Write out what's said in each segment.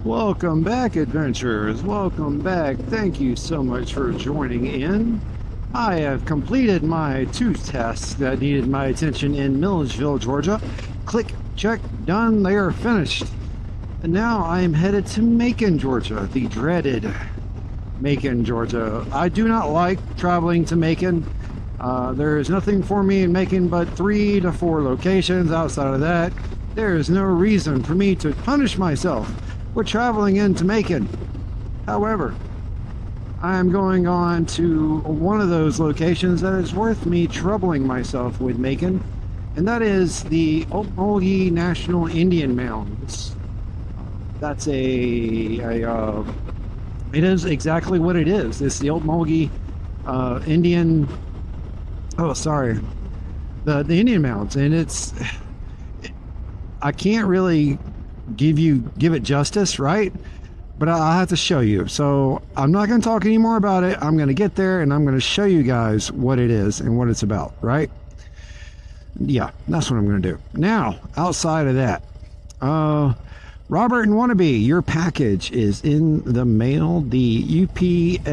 Welcome back, adventurers. Welcome back. Thank you so much for joining in. I have completed my 2 tests that needed my attention in Milledgeville, Georgia. Click, check, done. They are finished. And now I am headed to Macon, Georgia, the dreaded Macon, Georgia. I do not like traveling to Macon. There is nothing for me in Macon but 3 to 4 locations. Outside of that, there is no reason for me to punish myself with traveling into Macon. However, I am going on to one of those locations that is worth me troubling myself with Macon, and that is the Okmulgee National Indian Mounds. That's it is exactly what it is. It's the Okmulgee Indian, the Indian Mounds, and I can't really give it justice, right? But I'll have to show you. So I'm not going to talk anymore about it. I'm going to get there and I'm going to show you guys what it is and what it's about, right? Yeah, that's what I'm going to do. Now, outside of that, Robert and Wannabe, your package is in the mail. The USPS,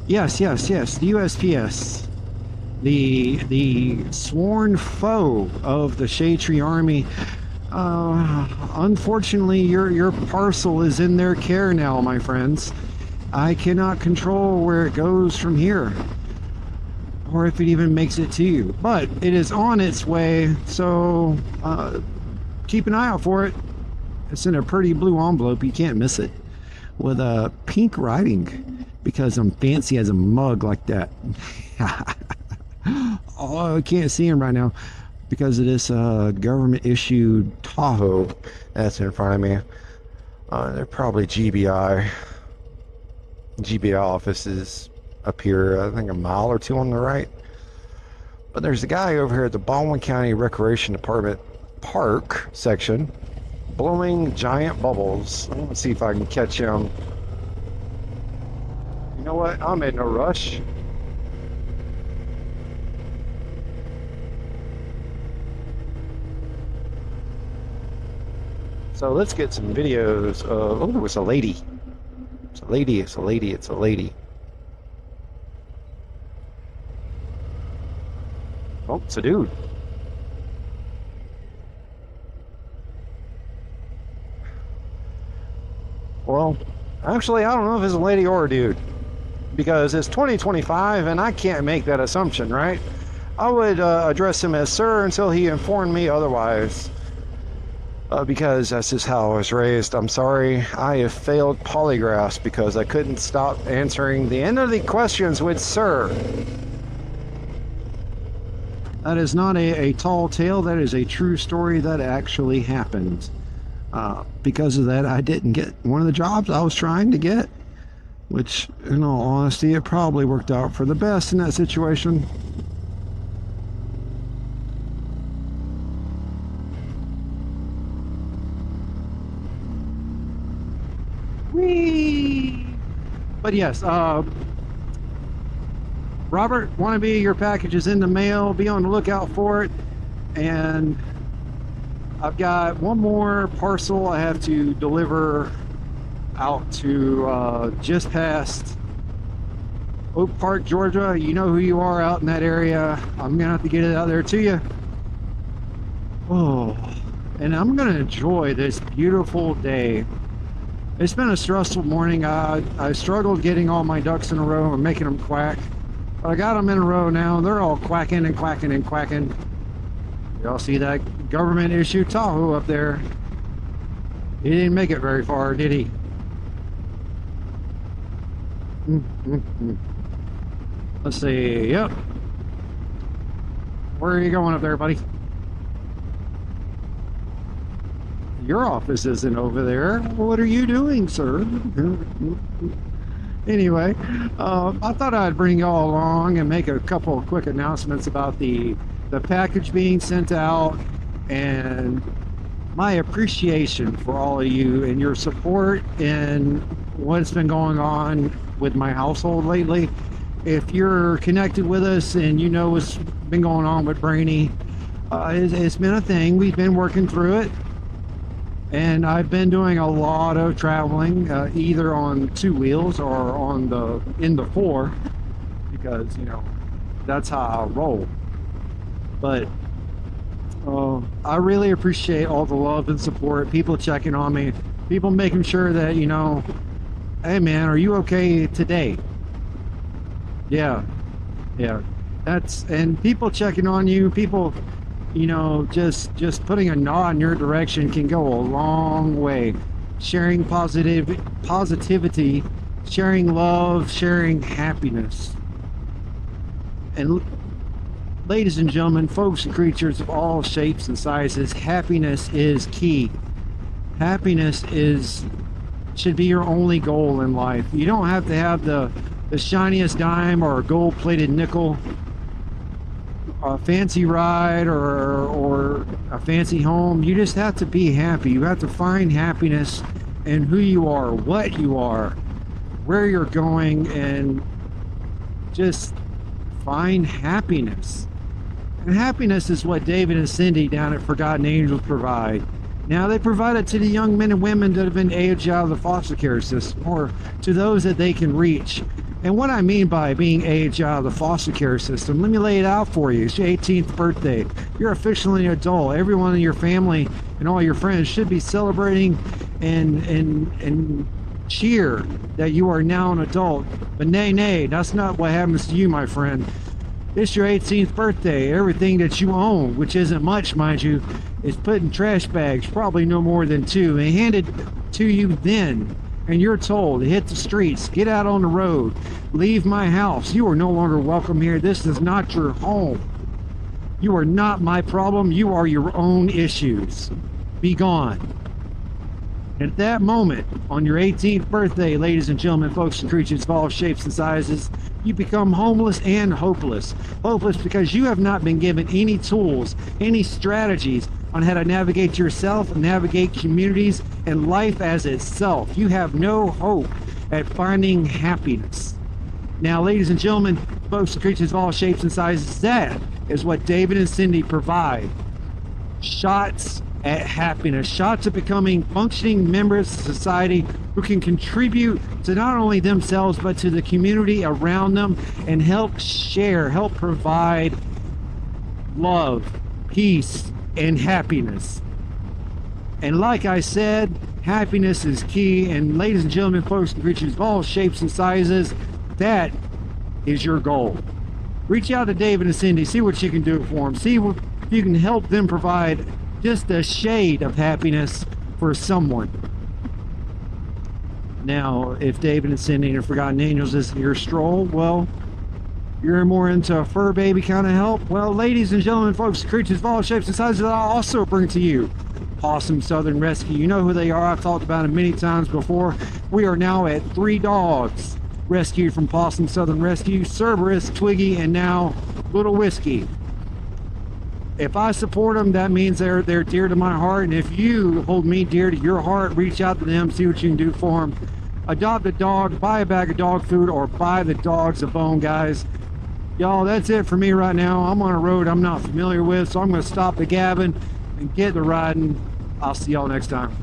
yes, the USPS. The sworn foe of the Shade Tree Army. Unfortunately, your parcel is in their care now, my friends. I cannot control where it goes from here, or if it even makes it to you. But it is on its way, so keep an eye out for it. It's in a pretty blue envelope. You can't miss it, with a pink writing, because I'm fancy as a mug like that. Oh, I can't see him right now because of this government issued Tahoe that's in front of me. They're probably GBI offices up here, I think a mile or 2 on the right. But there's a guy over here at the Baldwin County Recreation Department Park section blowing giant bubbles. I'm gonna see if I can catch him. You know what? I'm in no rush. So let's get some videos of, oh, it's a lady. It's a lady, it's a lady, it's a lady. Oh, it's a dude. Well, actually, I don't know if it's a lady or a dude, because it's 2025 and I can't make that assumption, right? I would address him as sir until he informed me otherwise. Because that's just how I was raised. I'm sorry, I have failed polygraphs because I couldn't stop answering the end of the questions with sir. That is not a tall tale. That is a true story that actually happened. Because of that, I didn't get one of the jobs I was trying to get, which, in all honesty, it probably worked out for the best in that situation. Whee! But yes, Robert, Wannabe, your package is in the mail. Be on the lookout for it. And I've got one more parcel I have to deliver out to just past Oak Park, Georgia. You know who you are out in that area. I'm gonna have to get it out there to you. Oh, and I'm gonna enjoy this beautiful day. It's been a stressful morning. I struggled getting all my ducks in a row and making them quack. But I got them in a row now. They're all quacking and quacking and quacking. Y'all see that government issue Tahoe up there? He didn't make it very far, did he? Let's see. Yep. Where are you going up there, buddy? Your office isn't over there. What are you doing, sir? Anyway, I thought I'd bring y'all along and make a couple of quick announcements about the package being sent out, and my appreciation for all of you and your support and what's been going on with my household lately. If you're connected with us and you know what's been going on with Brainy, it's been a thing. We've been working through it. And I've been doing a lot of traveling, either on two wheels or on in the four, because, you know, that's how I roll. But I really appreciate all the love and support, people checking on me, people making sure that, you know, hey man, are you okay today? Yeah, and people checking on you, people, you know, just putting a nod in your direction can go a long way. Sharing positivity, sharing love, sharing happiness. And ladies and gentlemen, folks and creatures of all shapes and sizes, happiness is key. Happiness should be your only goal in life. You don't have to have the shiniest dime or a gold-plated nickel, a fancy ride or a fancy home. You just have to be happy. You have to find happiness in who you are, what you are, where you're going, and just find happiness. And happiness is what David and Cindy down at Forgotten Angels provide. Now, they provide it to the young men and women that have been aged out of the foster care system, or to those that they can reach. And what I mean by being aged out of the foster care system, let me lay it out for you. It's your 18th birthday. You're officially an adult. Everyone in your family and all your friends should be celebrating and cheer that you are now an adult. But nay, that's not what happens to you, my friend. It's your 18th birthday. Everything that you own, which isn't much, mind you, is put in trash bags, probably no more than 2, and handed to you then. And you're told to hit the streets, get out on the road, leave my house. You are no longer welcome here. This is not your home. You are not my problem. You are your own issues. Be gone. And at that moment, on your 18th birthday, ladies and gentlemen, folks and creatures of all shapes and sizes, you become homeless and hopeless. Hopeless because you have not been given any tools, any strategies on how to navigate yourself, navigate communities, and life as itself. You have no hope at finding happiness. Now, ladies and gentlemen, folks and creatures of all shapes and sizes, that is what David and Cindy provide. Shots at happiness, shots at becoming functioning members of society who can contribute to not only themselves but to the community around them and help share, help provide love, peace, and happiness. And like I said, happiness is key. And ladies and gentlemen, folks and creatures of all shapes and sizes, that is your goal. Reach out to David and Cindy, see what you can do for them, see if you can help them provide just a shade of happiness for someone. Now, if David and Cindy and Forgotten Angels isn't your stroll, well, you're more into a fur baby kind of help. Well, ladies and gentlemen, folks, creatures of all shapes and sizes, I also bring to you Pawsome Southern Rescue. You know who they are. I've talked about them many times before. We are now at 3 dogs rescued from Pawsome Southern Rescue: Cerberus, Twiggy, and now Little Whiskey. If I support them, that means they're dear to my heart. And if you hold me dear to your heart, reach out to them, see what you can do for them. Adopt a dog, buy a bag of dog food, or buy the dogs a bone, guys. Y'all, that's it for me right now. I'm on a road I'm not familiar with, so I'm going to stop the gabbing and get the riding. I'll see y'all next time.